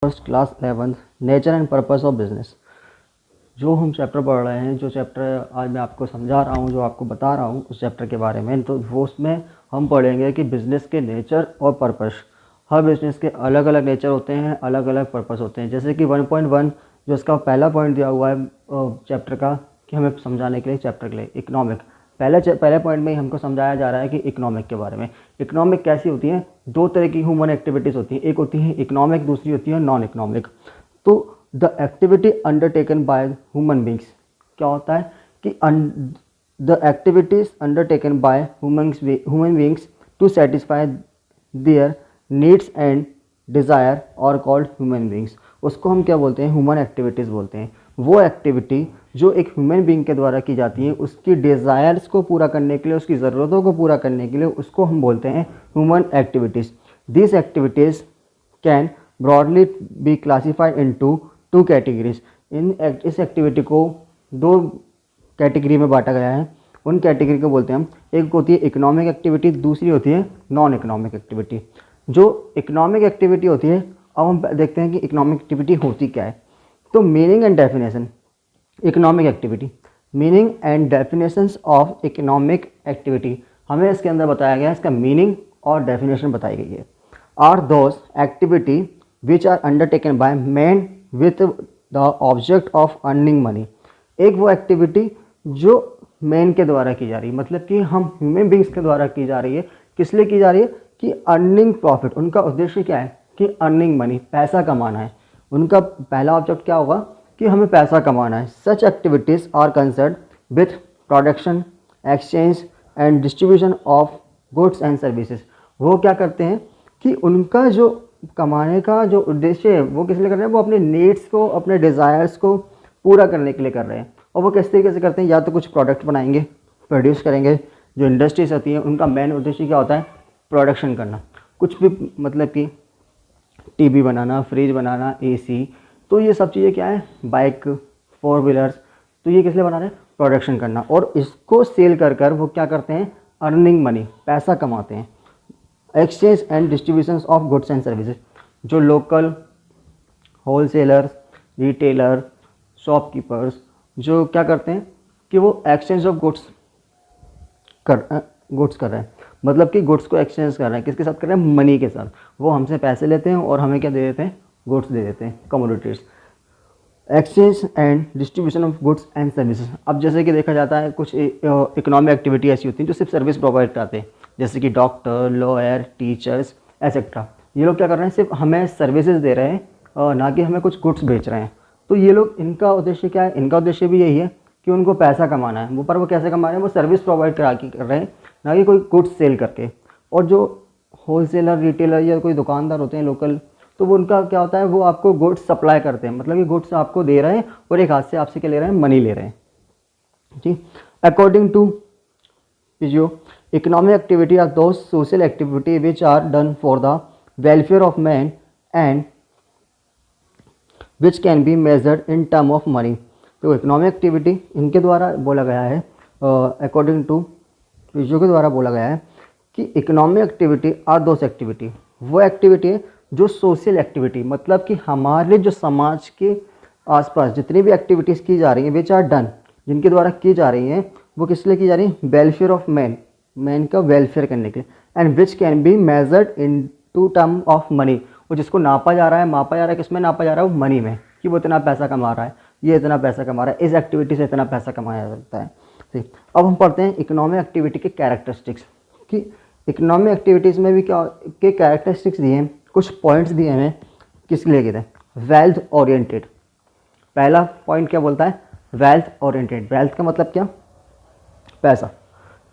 First class 11th nature and purpose of business. जो हम chapter पढ़ रहे हैं, जो चैप्टर आज मैं आपको समझा रहा हूँ, जो आपको बता रहा हूँ उस चैप्टर के बारे में, तो वो उसमें हम पढ़ेंगे कि बिज़नेस के नेचर और पर्पस। हर बिज़नेस के अलग अलग नेचर होते हैं, अलग अलग पर्पस होते हैं। जैसे कि 1.1 जो इसका पहला पॉइंट दिया हुआ है चैप्टर का, कि हमें समझाने के लिए चैप्टर के लिए इकोनॉमिक, पहले पॉइंट में ही हमको समझाया जा रहा है कि इकोनॉमिक के बारे में। इकोनॉमिक कैसी होती है? दो तरह की ह्यूमन एक्टिविटीज़ होती हैं, एक होती है इकोनॉमिक, दूसरी होती है नॉन इकोनॉमिक। तो the activity undertaken by human beings, क्या होता है कि the activities undertaken by human beings to satisfy their needs and desire और कॉल्ड ह्यूमन बींग्स। उसको हम क्या बोलते हैं? ह्यूमन एक्टिविटीज़ बोलते हैं। वो एक्टिविटी जो एक ह्यूमन बींग के द्वारा की जाती है, उसकी डिज़ायर्स को पूरा करने के लिए, उसकी ज़रूरतों को पूरा करने के लिए, उसको हम बोलते हैं human activities. This activities can broadly B classified into two categories. इस एक्टिविटी को दो कैटेगरी में बांटा गया है। उन कैटेगरी को बोलते हैं हम, एक होती है इकोनॉमिक एक्टिविटी, दूसरी होती है नॉन इकोनॉमिक एक्टिविटी। जो इकोनॉमिक एक्टिविटी होती है, अब हम देखते हैं कि इकोनॉमिक एक्टिविटी होती क्या है। तो meaning and definition economic activity, meaning and definitions of economic activity, हमें इसके अंदर बताया गया है, इसका मीनिंग और डेफिनेशन बताई गई है। Are those activity which are undertaken by man with the object of earning money. एक वो एक्टिविटी जो मैन के द्वारा की जा रही है, मतलब कि हम ह्यूमन बींग्स के द्वारा की जा रही है। किस लिए की जा रही है? कि अर्निंग प्रॉफिट। उनका उद्देश्य क्या है? कि अर्निंग मनी, पैसा कमाना है। उनका पहला ऑब्जेक्ट क्या होगा? कि हमें पैसा कमाना है। Such activities are concern with production, exchange and distribution of goods and services. वो क्या करते हैं कि उनका जो कमाने का जो उद्देश्य है वो किस लिए कर रहे हैं? वो अपने नीड्स को, अपने डिज़ायर्स को पूरा करने के लिए कर रहे हैं। और वो किस तरीके से करते हैं? या तो कुछ प्रोडक्ट बनाएंगे, प्रोड्यूस करेंगे। जो इंडस्ट्रीज होती हैं उनका मेन उद्देश्य क्या होता है? प्रोडक्शन करना। कुछ भी, मतलब कि टीवी बनाना, फ्रिज बनाना, एसी, तो ये सब चीज़ें क्या है? बाइक, फोर व्हीलर्स, तो ये किस लिए बना रहे हैं? प्रोडक्शन करना। और इसको सेल कर कर वो क्या करते हैं? अर्निंग मनी, पैसा कमाते हैं। Exchange and distribution of goods and services, जो लोकल होलसेलर्स, रिटेलर, शॉपकीपर्स जो क्या करते हैं कि वो एक्सचेंज ऑफ गुड्स कर रहे हैं। मतलब कि गुड्स को एक्सचेंज कर रहे हैं। किसके साथ कर रहे हैं? मनी के साथ। वो हमसे पैसे लेते हैं और हमें क्या दे देते हैं? गुड्स दे देते हैं, commodities. Exchange and distribution of goods and services. अब जैसे कि देखा जाता है, कुछ इकोनॉमिक एक्टिविटी ऐसी होती है जो सिर्फ सर्विस प्रोवाइड कराते हैं, जैसे कि डॉक्टर, लॉयर, टीचर्स एक्सेट्रा। ये लोग क्या कर रहे हैं? सिर्फ हमें सर्विसेज दे रहे हैं और ना कि हमें कुछ गुड्स बेच रहे हैं। तो ये लोग, इनका उद्देश्य क्या है? इनका उद्देश्य भी यही है कि उनको पैसा कमाना है। वो पर वो कैसे कमा रहे हैं? वो सर्विस प्रोवाइड करा के कर रहे हैं, ना कि कोई गुड्स सेल करके। और जो होलसेलर, रिटेलर या कोई दुकानदार होते हैं लोकल, तो वो उनका क्या होता है? वो आपको गुड्स सप्लाई करते हैं, मतलब कि गुड्स आपको दे रहे हैं और एक हाथ से आपसे क्या ले रहे हैं? मनी ले रहे हैं। जी, according to Pigou, economic activity are those social activity which are done for the welfare of man and which can be measured in term of money. तो इकोनॉमिक एक्टिविटी इनके द्वारा बोला गया है, अकॉर्डिंग टू पिजो के द्वारा बोला गया है कि economic activity are those activity, वो एक्टिविटी है जो सोशल एक्टिविटी, मतलब कि हमारे जो समाज के आसपास जितनी भी एक्टिविटीज़ की जा रही हैं, विच आर डन, जिनके द्वारा की जा रही हैं, वो किस लिए की जा रही है? वेलफेयर ऑफ मैन, मैन का वेलफेयर करने के लिए। And which can be measured in to term of money, और जिसको नापा जा रहा है, मापा जा रहा है, किसमें नापा जा रहा है? वो मनी में, कि वो इतना पैसा कमा रहा है, ये इतना पैसा कमा रहा है, इस एक्टिविटी से इतना पैसा कमाया जा सकता है। ठीक, अब हम पढ़ते हैं इकोनॉमिक एक्टिविटी के कैरेक्टरिस्टिक्स, कि इकोनॉमिक एक्टिविटीज़ में भी क्या के कैरेक्टरिस्टिक्स दिए हैं, कुछ पॉइंट्स दिए हैं। किसके लिए थे? Wealth oriented. पहला पॉइंट क्या बोलता है? Wealth oriented. वेल्थ का मतलब क्या? पैसा।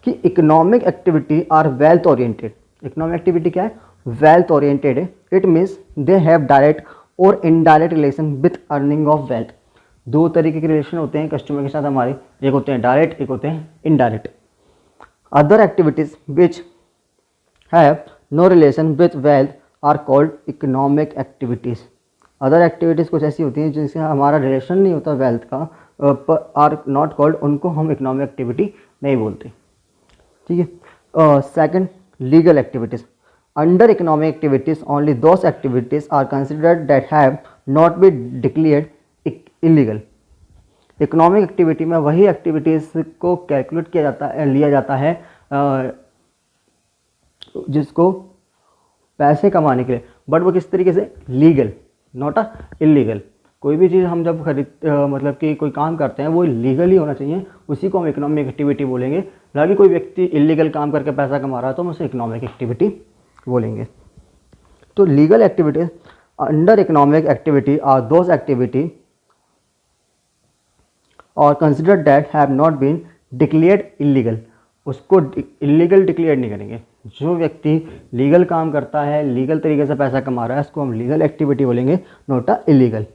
कि economic activity are wealth oriented. Economic activity क्या है? वेल्थ ओरिएंटेड है। It means they have direct और indirect relation with earning of wealth. दो तरीके के रिलेशन होते हैं कस्टमर के साथ हमारे, एक होते हैं डायरेक्ट, एक होते हैं indirect. Other activities which have no relation with wealth are called economic activities. Other activities कुछ ऐसी होती हैं जिनसे हमारा रिलेशन नहीं होता वेल्थ का, आर नॉट कॉल्ड, उनको हम इकोनॉमिक एक्टिविटी नहीं बोलते। ठीक है। Second, legal activities under economic activities only those activities are considered that have not be declared illegal. Economic activity में वही एक्टिविटीज़ को कैलकुलेट किया जाता है, लिया जाता है जिसको पैसे कमाने के लिए, बट वो किस तरीके से, लीगल, नॉट अ इलीगल। कोई भी चीज़ हम जब मतलब कि कोई काम करते हैं वो लीगल ही होना चाहिए, उसी को हम इकोनॉमिक एक्टिविटी बोलेंगे। हालांकि कोई व्यक्ति इलीगल काम करके पैसा कमा रहा है तो हम उसे इकोनॉमिक एक्टिविटी बोलेंगे। तो legal activities under economic activity are those activity और consider that have not been declared illegal. उसको इलीगल डिक्लेयर नहीं करेंगे। जो व्यक्ति लीगल काम करता है, लीगल तरीके से पैसा कमा रहा है, उसको हम लीगल एक्टिविटी बोलेंगे, not a illegal.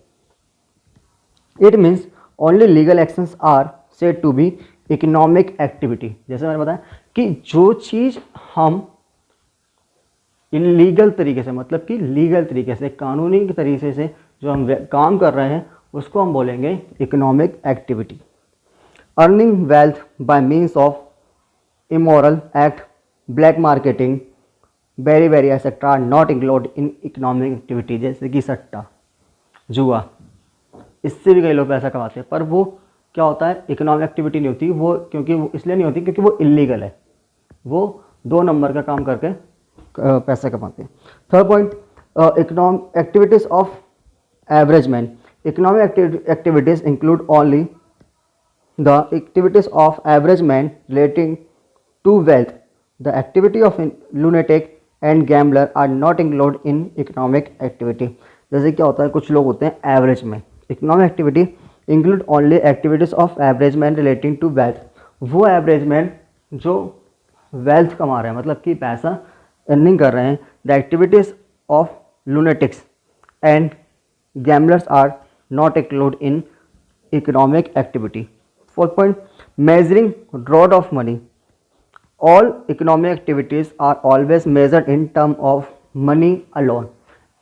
It means only legal actions are said to be economic activity. जैसे मैंने बताया कि जो चीज़ हम इलीगल तरीके से, मतलब कि लीगल तरीके से, कानूनी तरीके से जो हम काम कर रहे हैं उसको हम बोलेंगे economic activity. Earning wealth bye means of immoral act, black marketing, very etc. are not included in economic activity। जैसे कि सट्टा, जुआ, इससे भी कई लोग पैसा कमाते हैं, पर वो क्या होता है, इकोनॉमिक एक्टिविटी नहीं होती वो, क्योंकि वो इसलिए नहीं होती क्योंकि वो इलीगल है, वो 2 नंबर का काम करके पैसा कमाते हैं। Third point, economic activities of average man. Economic activities include only the activities of average man relating to wealth. The activity of lunatic and gambler are not included in economic activity। जैसे क्या होता है, कुछ लोग होते हैं average में। Economic activity include only activities of average man relating to wealth. वो एवरेज मैन जो वेल्थ कमा रहे हैं, मतलब कि पैसा अर्निंग कर रहे हैं। The activities of lunatics and gamblers are not include in economic activity. Fourth point, measuring rod of money. All economic activities are always measured in term of money alone।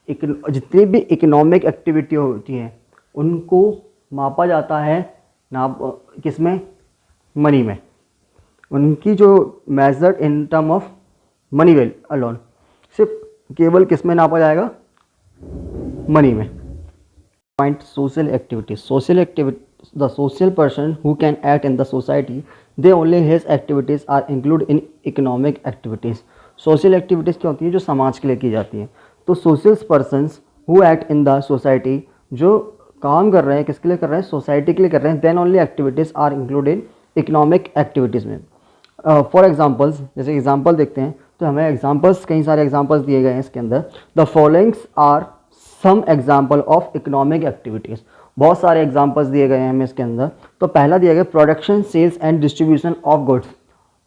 जितनी भी इकोनॉमिक एक्टिविटी होती हैं उनको मापा जाता है किस में, मनी में। उनकी जो measured in term of money well alone, सिर्फ केवल किस में नापा जाएगा, मनी में। Point, social activity. Social activity, the social person who can act in the society, they only his activities are included in economic activities। social activities क्या होती है, जो समाज के लिए की जाती है। तो social persons who act in the society, जो काम कर रहे हैं किसके लिए कर रहे हैं, सोसाइटी के लिए कर रहे हैं, then only activities are included in economic activities में। फॉर एग्जाम्पल्स, जैसे एग्जाम्पल देखते हैं तो हमें एग्जाम्पल्स, कई सारे एग्जाम्पल्स दिए गए हैं इसके अंदर। The followings are some example of economic activities. बहुत सारे एग्जांपल्स दिए गए हैं हमें इसके अंदर। तो पहला दिया गया production, sales and distribution of goods.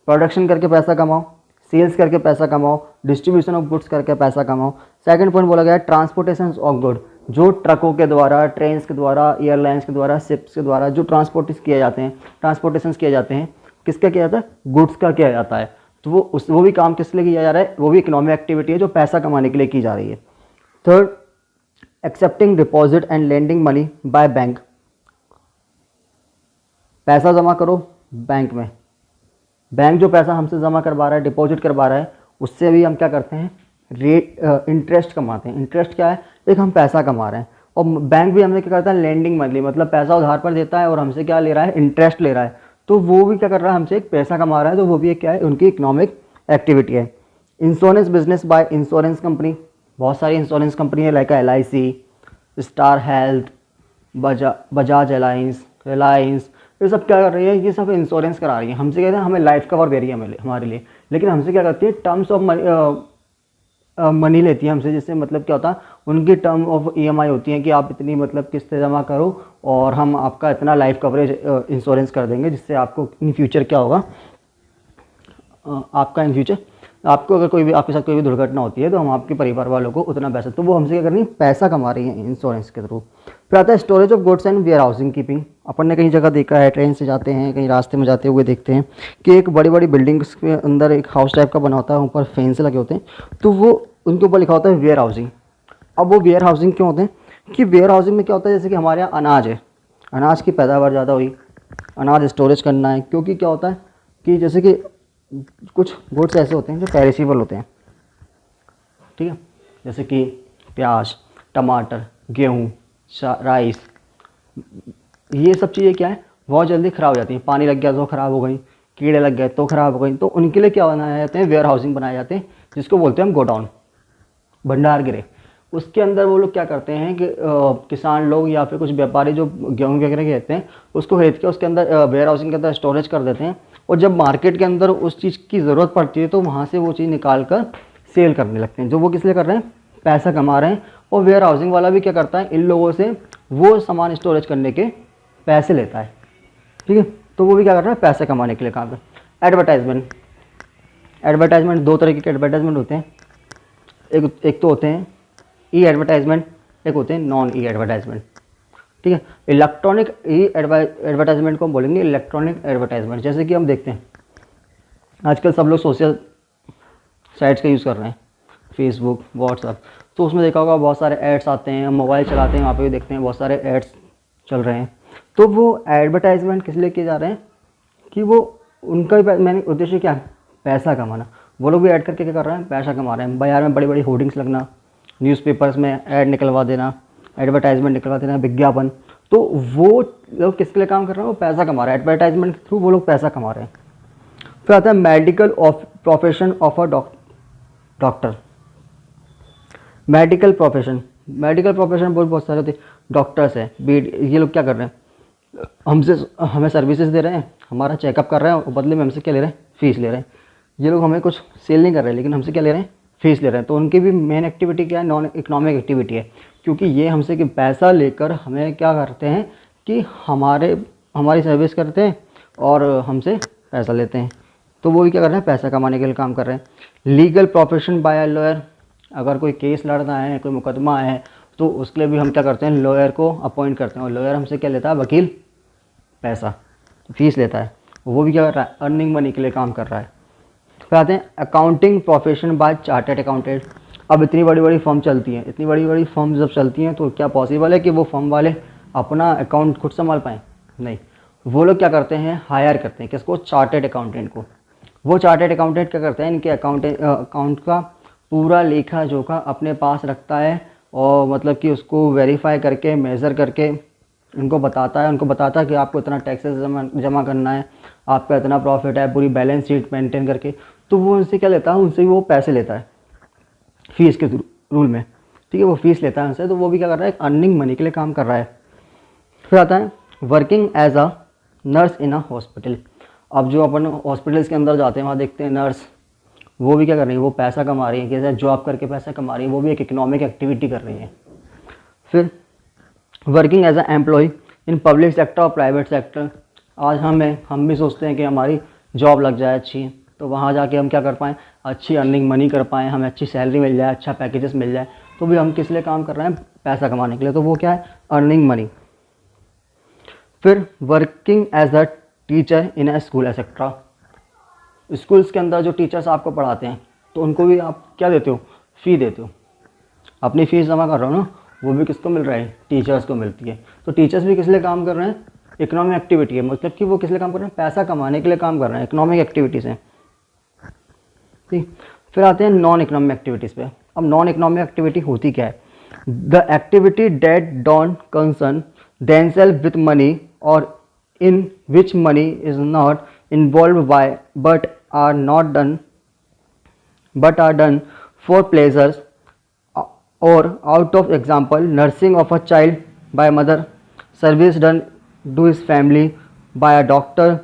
Production करके पैसा कमाओ, सेल्स करके पैसा कमाओ, डिस्ट्रीब्यूशन ऑफ गुड्स करके पैसा कमाओ। सेकंड पॉइंट बोला गया ट्रांसपोर्टेशन ऑफ गुड, जो ट्रकों के द्वारा, ट्रेन्स के द्वारा, एयरलाइंस के द्वारा, शिप्स के द्वारा जो ट्रांसपोर्टेशन किए जाते हैं, किसका किया जाता है, गुड्स का किया जाता है। तो वो भी काम किस लिए किया जा रहा है, वो भी इकोनॉमिक एक्टिविटी है जो पैसा कमाने के लिए की जा रही है। Third, accepting deposit and lending money by bank. पैसा जमा करो बैंक में, बैंक जो पैसा हमसे जमा करवा रहा है, डिपॉजिट करवा रहा है, उससे भी हम क्या करते हैं, इंटरेस्ट कमाते हैं। इंटरेस्ट क्या है, एक हम पैसा कमा रहे हैं। और बैंक भी हमें क्या करता है, लेंडिंग मनी, मतलब पैसा उधार पर देता है और हमसे क्या ले रहा है, इंटरेस्ट ले रहा है। तो वो भी क्या कर रहा है, हमसे एक पैसा कमा रहा है। तो वो भी एक क्या है, उनकी इकोनॉमिक एक्टिविटी है। Insurance business by insurance company, बहुत सारी इंश्योरेंस कंपनी है, like LIC, star health, Bajaj Allianz, Reliance, ये सब क्या कर रही है, ये सब इंश्योरेंस करा रही है। हमसे कहते हैं हमें लाइफ कवर दे रही है हमारे लिए, लेकिन हमसे क्या करती है, टर्म्स ऑफ मनी लेती है हमसे। जिससे मतलब क्या होता है, उनकी टर्म ऑफ EMI होती है कि आप इतनी मतलब किस्तें जमा करो और हम आपका इतना लाइफ कवरेज इंश्योरेंस कर देंगे, जिससे आपको इन फ्यूचर क्या होगा, आपका इन फ्यूचर आपको अगर कोई भी आपके साथ कोई भी दुर्घटना होती है तो हम आपके परिवार वालों को उतना पैसा, तो वो हमसे क्या कर रही है, पैसा कमा रही है इंश्योरेंस के थ्रू। फिर आता है storage of goods and warehousing keeping. अपन ने कहीं जगह देखा है, ट्रेन से जाते हैं, कहीं रास्ते में जाते हुए देखते हैं कि एक बड़ी बड़ी बिल्डिंग्स के अंदर एक हाउस टाइप का बना होता है, ऊपर फेंस लगे होते हैं, तो वो उनके ऊपर लिखा होता है वेयर हाउसिंग। अब वो वेयर हाउसिंग क्यों होते हैं, कि वेयर हाउसिंग में क्या होता है, जैसे कि हमारे यहाँ अनाज है, अनाज की पैदावार ज़्यादा हुई, अनाज स्टोरेज करना है। क्योंकि क्या होता है कि जैसे कि कुछ गुड्स ऐसे होते हैं जो पेरिशेबल होते हैं, ठीक है, जैसे कि प्याज, टमाटर, गेहूँ, राइस, ये सब चीज़ें क्या है बहुत जल्दी ख़राब हो जाती हैं। पानी लग गया तो ख़राब हो गई, कीड़े लग गए तो ख़राब हो गई। तो उनके लिए क्या बनाए जाते हैं, वेयर हाउसिंग बनाए जाते हैं, जिसको बोलते हैं हम गोडाउन, भंडार गृह। उसके अंदर वो लोग क्या करते हैं कि किसान लोग या फिर कुछ व्यापारी जो गेहूँ वगैरह कहते हैं उसको खरीद के उसके अंदर वेयर हाउसिंग के अंदर स्टोरेज कर देते हैं, और जब मार्केट के अंदर उस चीज़ की ज़रूरत पड़ती है तो वहाँ से वो चीज़ निकाल कर सेल करने लगते हैं। जो वो किस लिए कर रहे हैं, पैसा कमा रहे हैं। और वेयर हाउसिंग वाला भी क्या करता है, इन लोगों से वो सामान स्टोरेज करने के पैसे लेता है, ठीक है। तो वो भी क्या कर रहा है, पैसे कमाने के लिए काम कर। एडवर्टाइजमेंट, एडवर्टाइजमेंट दो तरीके के एडवर्टाइजमेंट होते हैं, एक तो होते हैं ई एडवर्टाइजमेंट, एक होते हैं नॉन ई एडवर्टाइजमेंट, ठीक है। इलेक्ट्रॉनिक ई एडवर्टाइजमेंट को हम बोलेंगे इलेक्ट्रॉनिक एडवर्टाइजमेंट। जैसे कि हम देखते हैं आजकल सब लोग सोशल साइट्स का यूज़ कर रहे हैं, फेसबुक, व्हाट्सअप, तो उसमें देखा होगा बहुत सारे एड्स आते हैं, हम मोबाइल चलाते हैं वहाँ पे भी देखते हैं बहुत सारे एड्स चल रहे हैं। तो वो एडवर्टाइजमेंट किस लिए किए जा रहे हैं कि वो उनका भी मैंने उद्देश्य क्या है, पैसा कमाना। वो लोग भी ऐड करके क्या कर रहे हैं, पैसा कमा रहे हैं। बाजार में बड़ी बड़ी होर्डिंग्स लगना, न्यूज़पेपर्स में ऐड निकलवा देना, एडवर्टाइजमेंट निकलवा देना, विज्ञापन। तो वो लोग किसके लिए काम कर रहे हैं, वो पैसा कमा रहे हैं, एडवर्टाइजमेंट के थ्रू वो लोग पैसा कमा रहे हैं। फिर आता है medical profession of a doctor. Medical profession बहुत सारे होते हैं। डॉक्टर्स हैं, ये लोग क्या कर रहे हैं, हमें सर्विसेज दे रहे हैं, हमारा चेकअप कर रहे हैं, और बदले में हमसे क्या ले रहे हैं, फीस ले रहे हैं। ये लोग हमें कुछ सेल नहीं कर रहे हैं, लेकिन हमसे क्या ले रहे हैं, फीस ले रहे हैं। तो उनकी भी मेन एक्टिविटी क्या है, नॉन इकोनॉमिक एक्टिविटी है, क्योंकि ये हमसे कि पैसा लेकर हमें क्या करते हैं कि हमारी सर्विस करते हैं और हमसे पैसा लेते हैं। तो वो भी क्या कर रहे हैं, पैसा कमाने के लिए काम कर रहे हैं। Legal profession by a lawyer, अगर कोई केस लड़ना है, कोई मुकदमा है, तो उसके लिए भी हम क्या करते हैं, लॉयर को अपॉइंट करते हैं, और लॉयर हमसे क्या लेता है, वकील पैसा, फीस लेता है। वो भी क्या कर रहा है, अर्निंग मनी के लिए काम कर रहा है। फिर आते हैं accounting profession bye chartered accountant. अब इतनी बड़ी बड़ी फर्म चलती हैं, इतनी बड़ी बड़ी फर्म जब चलती हैं तो क्या पॉसिबल है कि वो फर्म वाले अपना अकाउंट खुद संभाल पाएँ, नहीं। वो लोग क्या करते हैं, हायर करते हैं किसको, चार्टर्ड अकाउंटेंट को। वो चार्टर्ड अकाउंटेंट क्या करते हैं, इनके अकाउंट का पूरा लेखा जोखा अपने पास रखता है, और मतलब कि उसको वेरीफाई करके, मेज़र करके उनको बताता है कि आपको इतना टैक्सेस जमा करना है, आपका इतना प्रॉफिट है, पूरी बैलेंस शीट मेंटेन करके। तो वो उनसे क्या लेता है, उनसे वो पैसे लेता है फीस के रूल में, ठीक है। वो फीस लेता है उनसे, तो वो भी क्या कर रहा है, अर्निंग मनी के लिए काम कर रहा है। फिर आता है working as a nurse in a hospital. अब जो अपन हॉस्पिटल्स के अंदर जाते हैं वहाँ देखते हैं नर्स, वो भी क्या कर रही है, वो पैसा कमा रही है, कैसे जॉब करके पैसा कमा रही है, वो भी एक इकोनॉमिक एक्टिविटी कर रही है। फिर working as a employ in public sector और प्राइवेट सेक्टर। आज हम भी सोचते हैं कि हमारी जॉब लग जाए अच्छी, तो वहाँ जाके हम क्या कर पाएँ, अच्छी अर्निंग मनी कर पाएँ, हमें अच्छी सैलरी मिल जाए, अच्छा पैकेजेस मिल जाए। तो भी हम किस लिए काम कर रहे हैं, पैसा कमाने के लिए। तो वो क्या है, अर्निंग मनी। फिर working as a teacher in a school etcetera. Schools के अंदर जो टीचर्स आपको पढ़ाते हैं, तो उनको भी आप क्या देते हो, फ़ी देते हो, अपनी फ़ीस जमा कर रहे हो ना, वो भी किसको मिल रहा है, टीचर्स को मिलती है। तो टीचर्स भी किस लिए काम कर रहे हैं, इकोनॉमिक एक्टिविटी है, मतलब कि वो किस लिए काम कर रहे हैं, पैसा कमाने के लिए काम कर रहे हैं, इकोनॉमिक एक्टिविटीज़ हैं, ठीक। फिर आते हैं नॉन इकोनॉमिक एक्टिविटीज़ पे। अब नॉन इकोनॉमिक एक्टिविटी होती क्या है, the activity that don't concern themselves with money और in which money is not involved but are done for pleasures or out of example nursing of a child by a mother, service done to his family by a doctor,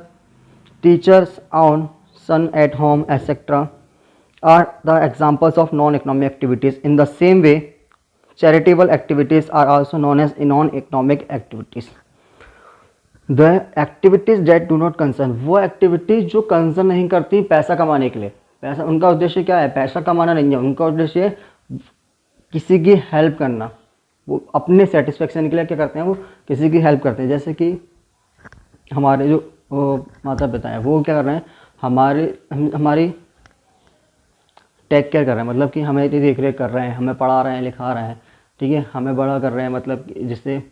teachers own son at home, etc. are the examples of non-economic activities. In the same way, charitable activities are also known as non-economic activities. The activities that do not concern, वो activities जो concern नहीं करती पैसा कमाने के लिए। पैसा, उनका उद्देश्य क्या है, पैसा कमाना नहीं है, उनका उद्देश्य है किसी की हेल्प करना। वो अपने सेटिस्फेक्शन के लिए क्या करते हैं, वो किसी की हेल्प करते हैं। जैसे कि हमारे जो माता पिता हैं, वो क्या कर रहे हैं, हमारी टेक केयर कर रहे हैं, मतलब कि हमें देख रेख कर रहे हैं, हमें पढ़ा रहे हैं, लिखा रहे हैं, ठीक है, हमें बड़ा कर रहे हैं, मतलब जिससे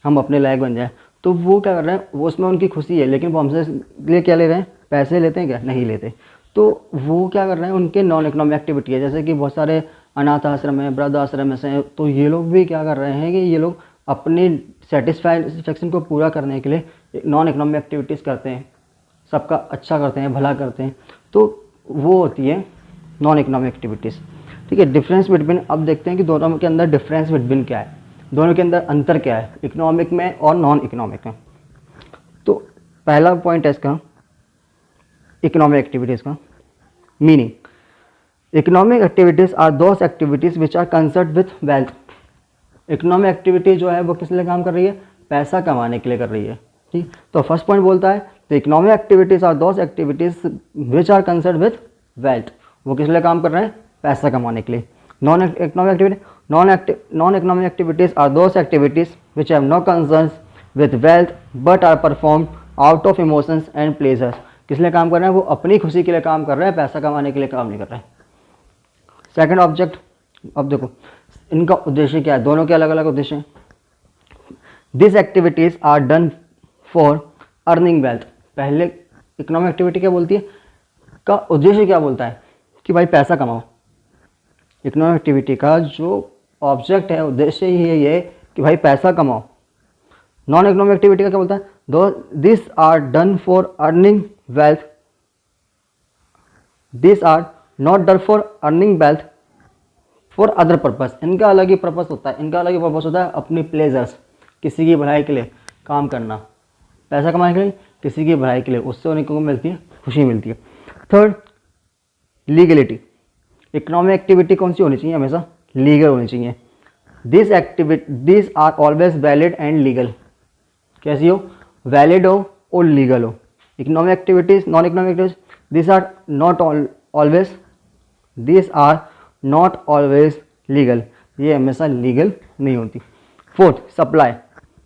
हम अपने लायक बन जाए। तो वो क्या कर रहे हैं, वो उसमें उनकी खुशी है, लेकिन वो हमसे लिए क्या ले रहे हैं, पैसे लेते हैं क्या, नहीं लेते। तो वो क्या कर रहे हैं, उनके नॉन इकोनॉमिक एक्टिविटी है। जैसे कि बहुत सारे अनाथ आश्रम है, वृद्ध आश्रम है, तो ये लोग भी क्या कर रहे हैं कि ये लोग अपनी सेटिस्फैक्शन को पूरा करने के लिए नॉन इकोनॉमिक एक्टिविटीज़ करते हैं, सबका अच्छा करते हैं, भला करते हैं, तो वो होती है नॉन इकोनॉमिक एक्टिविटीज़। ठीक है, डिफरेंस बिटवीन, अब देखते हैं कि दोनों के अंदर डिफरेंस बिटवीन क्या है, दोनों के अंदर अंतर क्या है इकोनॉमिक में और नॉन इकोनॉमिक में। तो पहला पॉइंट है इसका इकोनॉमिक एक्टिविटीज़ का meaning. Economic activities are those activities which are concern with wealth. Economic activity जो है वो किस लिए काम कर रही है, पैसा कमाने के लिए कर रही है। ठीक, तो फर्स्ट पॉइंट बोलता है the economic activities are those activities which are concern with wealth, वो किस लिए काम कर रहे हैं, पैसा कमाने के लिए। Non economic activity, non economic activities are those activities which have no concerns with wealth but are performed out of emotions and pleasures. किस लिए काम कर रहे हैं, वो अपनी खुशी के लिए काम कर रहे हैं, पैसा कमाने के लिए काम नहीं कर रहे हैं। सेकंड ऑब्जेक्ट, अब देखो इनका उद्देश्य क्या है, दोनों के अलग अलग उद्देश्य हैं। This activities are done for earning wealth. पहले इकोनॉमिक एक्टिविटी क्या बोलती है, का उद्देश्य क्या बोलता है कि भाई पैसा कमाओ। इकोनॉमिक एक्टिविटी का जो ऑब्जेक्ट है, उद्देश्य ही है ये कि भाई पैसा कमाओ। नॉन इकोनॉमिक एक्टिविटी का क्या बोलता है, दो this are done for earning wealth, this are not done for earning wealth for other purpose. इनका अलग ही पर्पस होता है, इनका अलग ही पर्पस होता है अपनी प्लेजर्स, किसी की भलाई के लिए काम करना, पैसा कमाने के लिए, किसी की भलाई के लिए, उससे उन्हें को मिलती है, खुशी मिलती है। Third, legality. इकोनॉमिक एक्टिविटी कौन सी होनी चाहिए, हमेशा लीगल होनी चाहिए। This are always valid and legal. कैसी हो, वैलिड हो और लीगल हो। Economic activities, non economic activities, this are not always legal, ये हमेशा लीगल नहीं होती। Fourth, supply.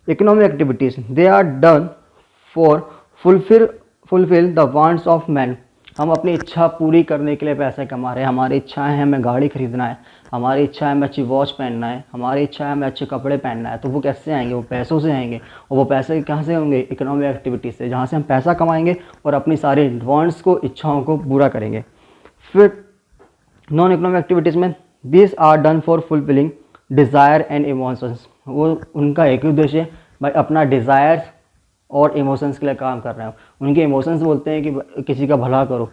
Economic activities they are done for fulfil the wants of man. हम अपनी इच्छा पूरी करने के लिए पैसे कमा रहे हैं। हमारी इच्छा है हमें गाड़ी खरीदना है, हमारी इच्छा है हमें अच्छी वॉच पहनना है, हमारी इच्छा है हमें अच्छे कपड़े पहनना है। तो वो कैसे आएंगे, वो पैसों से आएंगे। और वो पैसे कहाँ से होंगे, इकोनॉमिक एक्टिविटीज से, जहाँ से हम पैसा कमाएंगे और अपनी सारी वांट्स को, इच्छाओं को पूरा करेंगे। फिर नॉन इकोनॉमिक एक्टिविटीज़ में this are done for fulfilling desire and emotions. वो उनका एक ही उद्देश्य है भाई अपना डिज़ायर्स और इमोशंस के लिए काम कर रहे हैं। उनके इमोशंस बोलते हैं कि किसी का भला करो।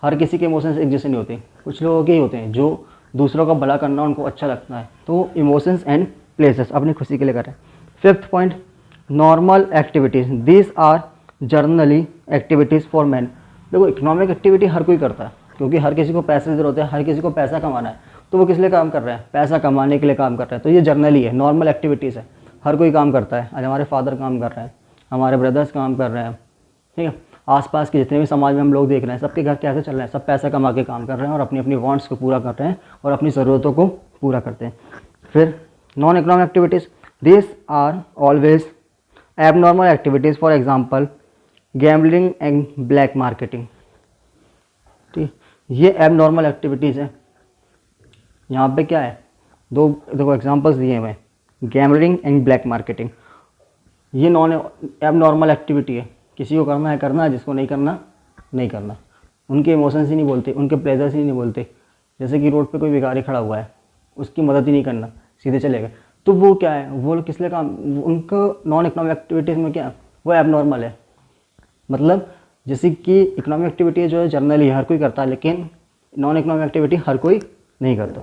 हर किसी के इमोशंस एक जैसे नहीं होते, कुछ लोगों के ही होते हैं जो दूसरों का भला करना उनको अच्छा लगता है। तो इमोशंस एंड प्लेसेस अपनी खुशी के लिए कर रहे हैं। Fifth point, normal activities this are generally activities for man. देखो इकोनॉमिक एक्टिविटी हर कोई करता है, क्योंकि हर किसी को पैसे की जरूरत होते हैं, हर किसी को पैसा कमाना है। तो वो किस लिए काम कर रहा है, पैसा कमाने के लिए काम कर रहा है। तो ये जर्नली है, नॉर्मल एक्टिविटीज़ है, हर कोई काम करता है। आज हमारे फादर काम कर रहे हैं, हमारे ब्रदर्स काम कर रहे हैं, ठीक है, आसपास के जितने भी समाज में हम लोग देख रहे हैं, सबके घर कैसे चल रहे हैं, सब पैसा कमा के काम कर रहे हैं और अपनी अपनी वांट्स को पूरा कर रहे हैं और अपनी ज़रूरतों को पूरा करते हैं। फिर non economic activities this are always abnormal activities, for example gambling and black marketing. ठीक, ये एबनॉर्मल एक्टिविटीज़ है। यहाँ पे क्या है, दो देखो एग्जांपल्स दिए हुए हैं, गैम्बलिंग एंड ब्लैक मार्केटिंग। ये नॉन एबनॉर्मल एक्टिविटी है, किसी को करना है करना है, जिसको नहीं करना नहीं करना। उनके इमोशंस ही नहीं बोलते, उनके प्लेजर्स ही नहीं बोलते। जैसे कि रोड पे कोई भिखारी खड़ा हुआ है, उसकी मदद ही नहीं करना, सीधे चले गए। तो वो क्या है, वो किस लिए काम, उनको नॉन इकोनॉमिक एक्टिविटीज़ में क्या, वो एबनॉर्मल है। मतलब जैसे कि इकोनॉमिक एक्टिविटी जो है जनरली हर कोई करता है, लेकिन नॉन इकोनॉमिक एक्टिविटी हर कोई नहीं करता।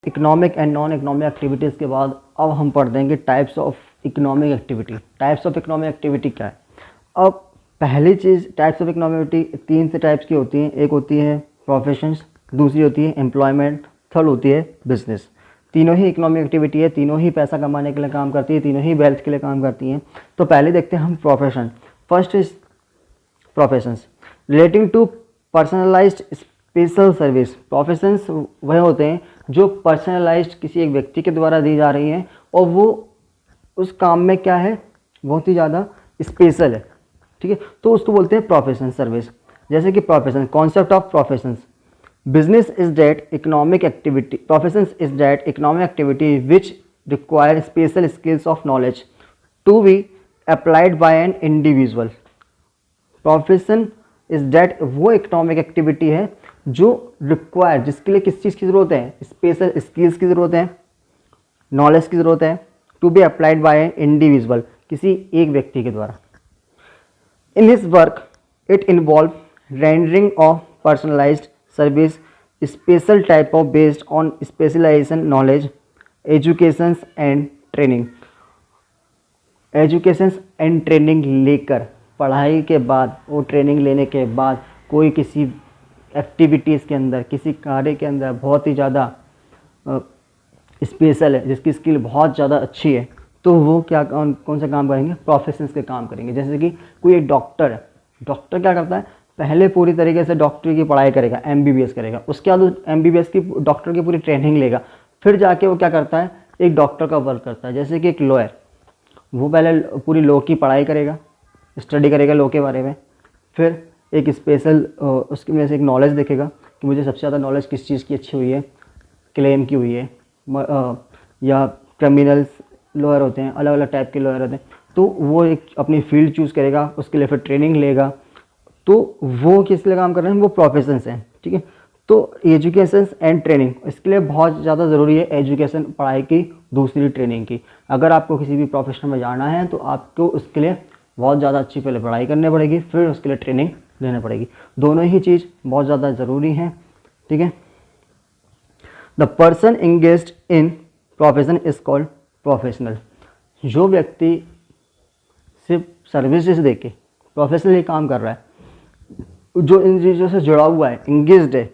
Economic and non economic activities के बाद अब हम पढ़ देंगे types of economic activity. Types of economic activity क्या है। अब पहली चीज़, टाइप्स ऑफ इकोनॉमिक एक्टिविटी तीन से टाइप्स की होती हैं। एक होती है प्रोफेशंस, दूसरी होती है एम्प्लॉयमेंट, थर्ड होती है बिजनेस। तीनों ही इकोनॉमिक एक्टिविटी है, तीनों ही पैसा कमाने के लिए काम करती है, तीनों ही वेल्थ के लिए काम करती हैं। तो पहले देखते हैं हम profession. First is professions relating to personalized special service. Professions वह होते हैं जो पर्सनलाइज्ड किसी एक व्यक्ति के द्वारा दी जा रही हैं और वो उस काम में क्या है, बहुत ही ज़्यादा स्पेशल है, ठीक है, तो उसको बोलते हैं प्रोफेशन सर्विस। जैसे कि profession, concept of professions, business is that economic activity, professions is that economic activity which require special skills of knowledge to be applied by an individual. Profession is that वो economic activity है जो require, जिसके लिए किस चीज़ की ज़रूरत है, special skills की ज़रूरत है, नॉलेज की ज़रूरत है, to be applied by individual, किसी एक व्यक्ति के द्वारा। In his work it involve rendering of personalized service, special type of based on specialization knowledge, education and training. Education and training लेकर, पढ़ाई के बाद, वो ट्रेनिंग लेने के बाद कोई किसी एक्टिविटीज़ के अंदर, किसी कार्य के अंदर बहुत ही ज़्यादा स्पेशल है, जिसकी स्किल बहुत ज़्यादा अच्छी है, तो वो क्या कौन सा काम करेंगे, प्रोफेशंस के काम करेंगे। जैसे कि कोई एक डॉक्टर है, डॉक्टर क्या करता है, पहले पूरी तरीके से डॉक्टरी की पढ़ाई करेगा, MBBS करेगा, उसके बाद MBBS की डॉक्टर की पूरी ट्रेनिंग लेगा, फिर जाके वो क्या करता है, एक डॉक्टर का वर्क करता है। जैसे कि एक लॉयर, वो पहले पूरी लॉ की पढ़ाई करेगा, स्टडी करेगा लॉ के बारे में, फिर एक स्पेशल उसकी वजह से एक नॉलेज देखेगा कि मुझे सबसे ज़्यादा नॉलेज किस चीज़ की अच्छी हुई है, क्लेम की हुई है, या क्रिमिनल्स लॉयर होते हैं, अलग अलग टाइप के लॉयर होते हैं, तो वो एक अपनी फील्ड चूज़ करेगा, उसके लिए फिर ट्रेनिंग लेगा। तो वो किस लिए काम कर रहे हैं, वो प्रोफेशंस हैं, ठीक है। तो एजुकेशन एंड ट्रेनिंग, इसके लिए बहुत ज़्यादा ज़रूरी है एजुकेशन, पढ़ाई की, दूसरी ट्रेनिंग की। अगर आपको किसी भी प्रोफेशन में जाना है तो आपको उसके लिए बहुत ज़्यादा अच्छी पहले पढ़ाई करनी पड़ेगी, फिर उसके लिए ट्रेनिंग लेना पड़ेगी। दोनों ही चीज़ बहुत ज़्यादा ज़रूरी हैं, ठीक है। The person engaged in profession is called professional. जो व्यक्ति सिर्फ सर्विसेज दे के प्रोफेशनली काम कर रहा है, जो इन चीज़ों से जुड़ा हुआ है, इंगेज्ड है,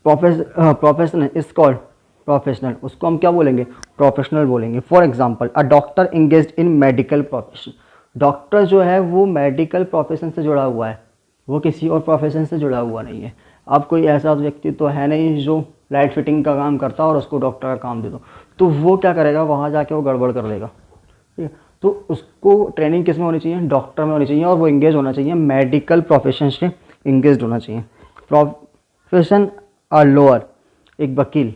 प्रोफेशनल इज कॉल्ड प्रोफेशनल, उसको हम क्या बोलेंगे, प्रोफेशनल बोलेंगे। For example, a doctor engaged in medical profession. Doctor जो है वो मेडिकल प्रोफेशन से जुड़ा हुआ है, वो किसी और प्रोफेशन से जुड़ा हुआ नहीं है। अब कोई ऐसा व्यक्ति तो है नहीं जो लाइट फिटिंग का काम करता और उसको डॉक्टर का काम दे दो, तो वो क्या करेगा, वहाँ जाके वो गड़बड़ कर देगा, ठीक है। तो उसको ट्रेनिंग किस में होनी चाहिए, डॉक्टर में होनी चाहिए, और वो इंगेज होना चाहिए, मेडिकल प्रोफेशन से इंगेज होना चाहिए। प्रोफेशन अ लॉयर, एक वकील,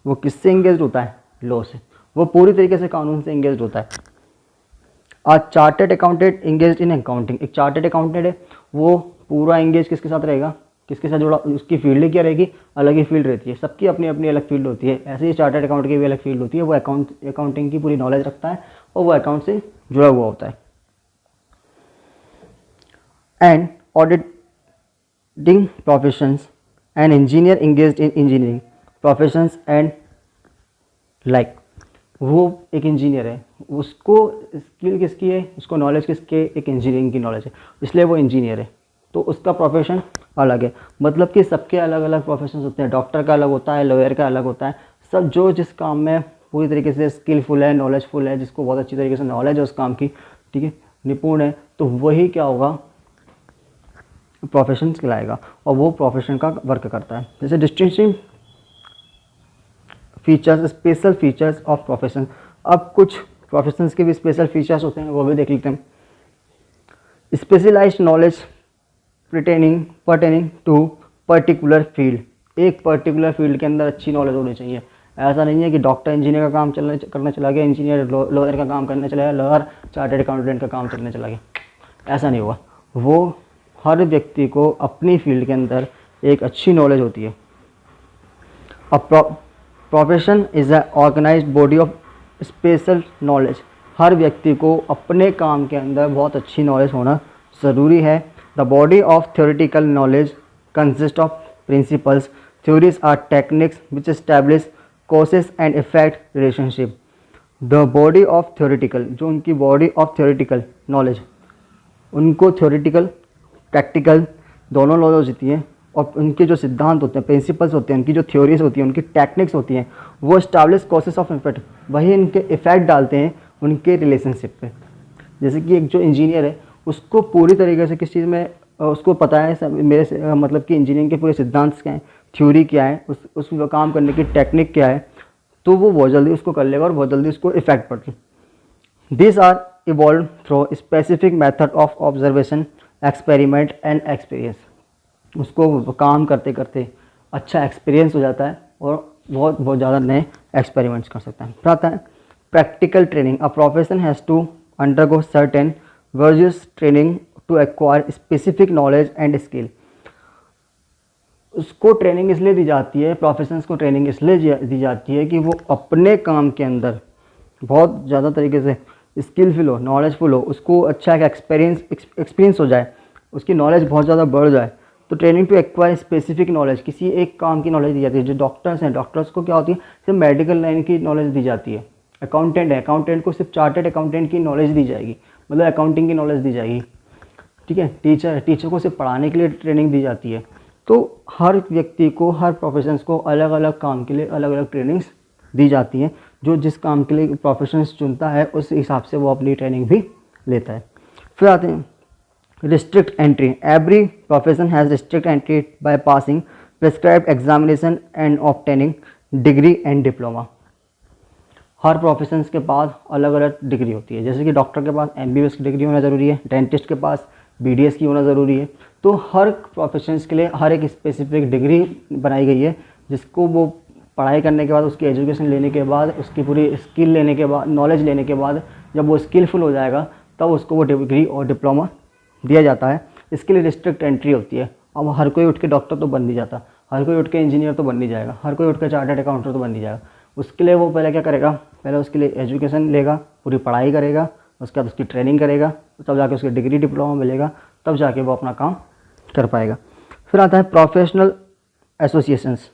वो किससे इंगेज होता है, लॉ से, वो पूरी तरीके से कानून से इंगेज होता है। A chartered accountant engage in accounting, एक चार्टेड अकाउंटेंट है, वो पूरा इंगेज किसके साथ रहेगा, किसके साथ जुड़ा, उसकी फील्ड क्या रहेगी, अलग ही फील्ड रहती है, सबकी अपनी अपनी अलग फील्ड होती है। ऐसे ही चार्टेड अकाउंट की भी अलग फील्ड होती है, वो अकाउंटिंग की पूरी नॉलेज रखता है और वो अकाउंट से जुड़ा हुआ होता है। And auditing professions, an engineer engaged in engineering professions and like, वो एक इंजीनियर है, उसको स्किल किसकी है, उसको नॉलेज किसके, एक इंजीनियरिंग की नॉलेज है, इसलिए वो इंजीनियर है, तो उसका प्रोफेशन अलग है। मतलब कि सबके अलग अलग प्रोफेशन होते हैं, डॉक्टर का अलग होता है, लॉयर का अलग होता है, सब जो जिस काम में पूरी तरीके से स्किलफुल है, नॉलेजफुल है, जिसको बहुत अच्छी तरीके से नॉलेज है उस काम की, ठीक है, निपुण है, तो वही क्या होगा, प्रोफेशन कहलाएगा, और वो प्रोफेशन का वर्क करता है। जैसे distinctive features, special features of profession. अब कुछ प्रोफेशंस के भी स्पेशल फीचर्स होते हैं, वो भी देख लेते हैं। Specialized knowledge pertaining to particular field, एक पर्टिकुलर फील्ड के अंदर अच्छी नॉलेज होनी चाहिए। ऐसा नहीं है कि डॉक्टर इंजीनियर का काम करने चला गया, इंजीनियर लॉयर का काम करने चला गया, लॉयर चार्टेड अकाउंटेंट का काम करने चला गया, ऐसा नहीं हुआ। वो हर व्यक्ति को अपनी फील्ड के अंदर एक अच्छी नॉलेज होती है। Profession is a organized body of special knowledge, हर व्यक्ति को अपने काम के अंदर बहुत अच्छी नॉलेज होना ज़रूरी है। The body of theoretical knowledge consist of principles, theories are techniques which establish causes and effect relationship. The body of theoretical, जो उनकी बॉडी ऑफ थ्योरेटिकल नॉलेज, उनको थ्योरेटिकल प्रैक्टिकल दोनों नॉलेज होती है, और उनके जो सिद्धांत होते हैं, प्रिंसिपल्स होते हैं, उनकी जो थ्योरीज होती हैं, उनकी टेक्निक्स होती हैं, वो एस्टैब्लिश कॉसेस ऑफ इफेक्ट, वही इनके इफेक्ट डालते हैं उनके रिलेशनशिप पे। जैसे कि एक जो इंजीनियर है, उसको पूरी तरीके से किस चीज़ में उसको पता है, मेरे से मतलब कि इंजीनियरिंग के पूरे सिद्धांत क्या हैं, थ्योरी क्या है, उस काम करने की टेक्निक क्या है, तो वो बहुत जल्दी उसको कर लेगा और बहुत जल्दी उसको इफेक्ट पड़ेगा। This are evolve through specific method of observation, experiment and experience. उसको काम करते करते अच्छा एक्सपीरियंस हो जाता है और बहुत ज़्यादा नए एक्सपेरिमेंट्स कर सकता है। फिर आता है practical training. A profession has to undergo certain rigorous training to acquire specific knowledge and skill. उसको ट्रेनिंग इसलिए दी जाती है, प्रोफेशंस को ट्रेनिंग इसलिए दी जाती है कि वो अपने काम के अंदर बहुत ज़्यादा तरीके से स्किलफुल हो, नॉलेजफुल हो, उसको अच्छा एक एक्सपीरियंस हो जाए, उसकी नॉलेज बहुत ज़्यादा बढ़ जाए। तो training to acquire specific knowledge, किसी एक काम की नॉलेज दी जाती है। जो डॉक्टर्स हैं, डॉक्टर्स को क्या होती है, सिर्फ मेडिकल लाइन की नॉलेज दी जाती है। अकाउंटेंट है, अकाउंटेंट को सिर्फ चार्टर्ड अकाउंटेंट की नॉलेज दी जाएगी, मतलब अकाउंटिंग की नॉलेज दी जाएगी। ठीक है, टीचर है, टीचर को सिर्फ पढ़ाने के लिए ट्रेनिंग दी जाती है। तो हर व्यक्ति को, हर प्रोफेशंस को अलग अलग काम के लिए अलग अलग ट्रेनिंग्स दी जाती हैं। जो जिस काम के लिए प्रोफेशंस चुनता है उस हिसाब से वो अपनी ट्रेनिंग भी लेता है। फिर आते हैं restrict entry. Every profession has restrict entry by passing prescribed examination and obtaining degree and diploma. Her professions के पास अलग अलग डिग्री होती है। जैसे कि डॉक्टर के पास MBBS की डिग्री होना ज़रूरी है, डेंटिस्ट के पास BDS की होना ज़रूरी है। तो हर प्रोफेशंस के लिए हर एक स्पेसिफिक डिग्री बनाई गई है, जिसको वो पढ़ाई करने के बाद, उसकी एजुकेशन लेने के बाद, उसकी पूरी स्किल लेने के बाद, नॉलेज लेने के बाद, जब वो स्किलफुल हो जाएगा तब उसको वो डिग्री और डिप्लोमा दिया जाता है। इसके लिए रिस्ट्रिक्ट एंट्री होती है। अब हर कोई उठ के डॉक्टर तो बन नहीं जाता, हर कोई उठ के इंजीनियर तो बन नहीं जाएगा, हर कोई उठ के चार्टर्ड अकाउंटेंट तो बन नहीं जाएगा। उसके लिए वो पहले क्या करेगा, पहले उसके लिए एजुकेशन लेगा, पूरी पढ़ाई करेगा, उसके बाद उसकी ट्रेनिंग करेगा, तब जाके उसकी डिग्री डिप्लोमा मिलेगा, तब जाके वो अपना काम कर पाएगा। फिर आता है professional associations.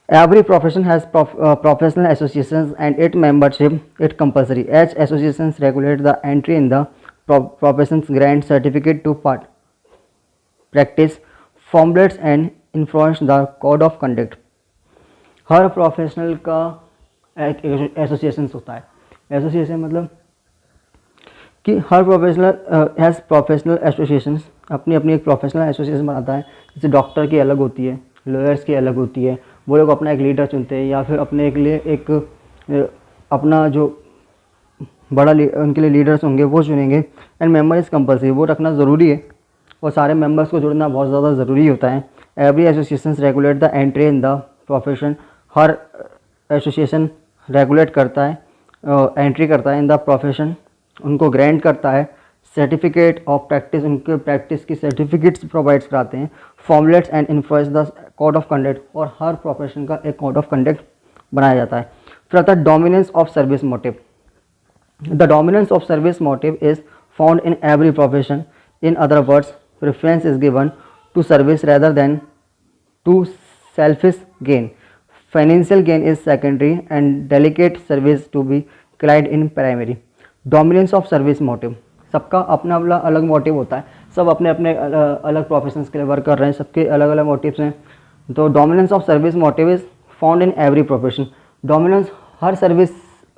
Every profession has professional associations and its membership is compulsory. As associations regulate the entry in the professions, grant certificate to practice, formulates and enforce the code of conduct. Her professional का एक association होता है। Association मतलब कि हर professional has professional associations, अपनी अपनी एक professional association बनाता है। जैसे डॉक्टर की अलग होती है, लॉयर्स की अलग होती है, वो लोग अपना एक लीडर चुनते हैं या फिर अपने के लिए एक अपना जो बड़ा उनके लिए लीडर्स होंगे वो चुनेंगे। एंड मेंबर इज़ कंपल्सरी, वो रखना ज़रूरी है और सारे मेंबर्स को जुड़ना बहुत ज़्यादा ज़रूरी होता है। Every association regulate the entry in the profession, her association regulate करता है, एंट्री करता है इन द प्रोफेशन, उनको ग्रांट करता है सर्टिफिकेट ऑफ प्रैक्टिस, उनके प्रैक्टिस की सर्टिफिकेट्स प्रोवाइड्स कराते हैं, formulates and enforce the code of conduct, और हर प्रोफेशन का एक कोड ऑफ कंडक्ट बनाया जाता है। फिर आता है dominance of service motive. The dominance of service motive is found in every profession. In other words, preference is given to service rather than to selfish gain. Financial gain is secondary and delegate service to be client in primary. Dominance of service motive, सबका अपना अपना अलग motive होता है, सब अपने अपने अलग प्रोफेशंस के लिए वर्क कर रहे हैं, सबके अलग अलग मोटिव्स हैं। तो dominance of service motive is found in every profession. Dominance her service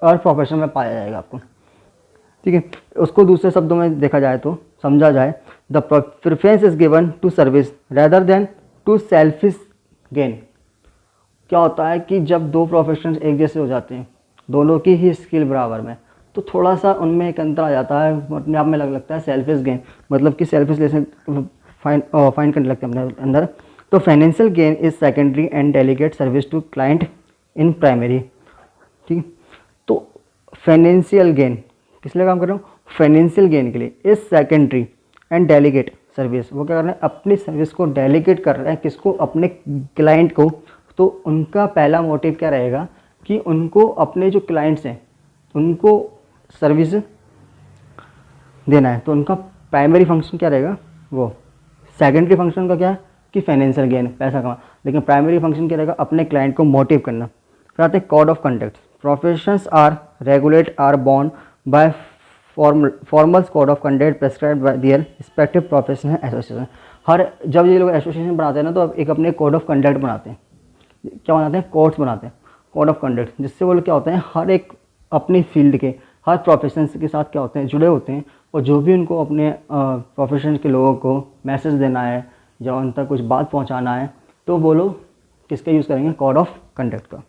her profession में पाया जाएगा आपको। ठीक है, उसको दूसरे शब्दों में देखा जाए तो समझा जाए, the preference is given to service rather than to selfish gain. क्या होता है कि जब दो प्रोफेशन एक जैसे हो जाते हैं, दोनों की ही स्किल बराबर में, तो थोड़ा सा उनमें एक अंतर आ जाता है, अपने आप में लगता है सेल्फिश गेन, मतलब कि सेल्फिशनेस फाइंड करने लगते हैं अपने अंदर। तो financial gain is secondary and delegate service to client in primary. ठीक है, तो फाइनेंशियल गेन किस लिए काम कर रहा हूँ, फाइनेंशियल गेन के लिए, is secondary and delegate service, वो क्या कर रहे हैं, अपनी सर्विस को डेलीगेट कर रहे हैं, किसको, अपने क्लाइंट को। तो उनका पहला मोटिव क्या रहेगा कि उनको अपने जो क्लाइंट्स हैं उनको सर्विस देना है, तो उनका प्राइमरी फंक्शन क्या रहेगा, वो। सेकेंडरी फंक्शन का क्या है कि फाइनेंशियल गेन, पैसा कमा, लेकिन प्राइमरी फंक्शन क्या रहेगा, अपने क्लाइंट को मोटिव करना। फिर आते हैं code of conduct. Professions are regulate or bond by formal code of conduct prescribed by their respective professional association. हर जब ये लोग एसोसिएशन बनाते हैं ना, तो अब एक अपने कोड ऑफ कंडक्ट बनाते हैं। क्या बनाते हैं, कोड्स बनाते हैं, कोड ऑफ कंडक्ट, जिससे वो लोग क्या होते हैं, हर एक अपनी फील्ड के हर प्रोफेशन के साथ क्या होते हैं, जुड़े होते हैं, और जो भी उनको अपने प्रोफेशन के लोगों को मैसेज देना है या उन तक कुछ बात पहुंचाना है, तो वो लोग किसका यूज़ करेंगे, कोड ऑफ कंडक्ट का।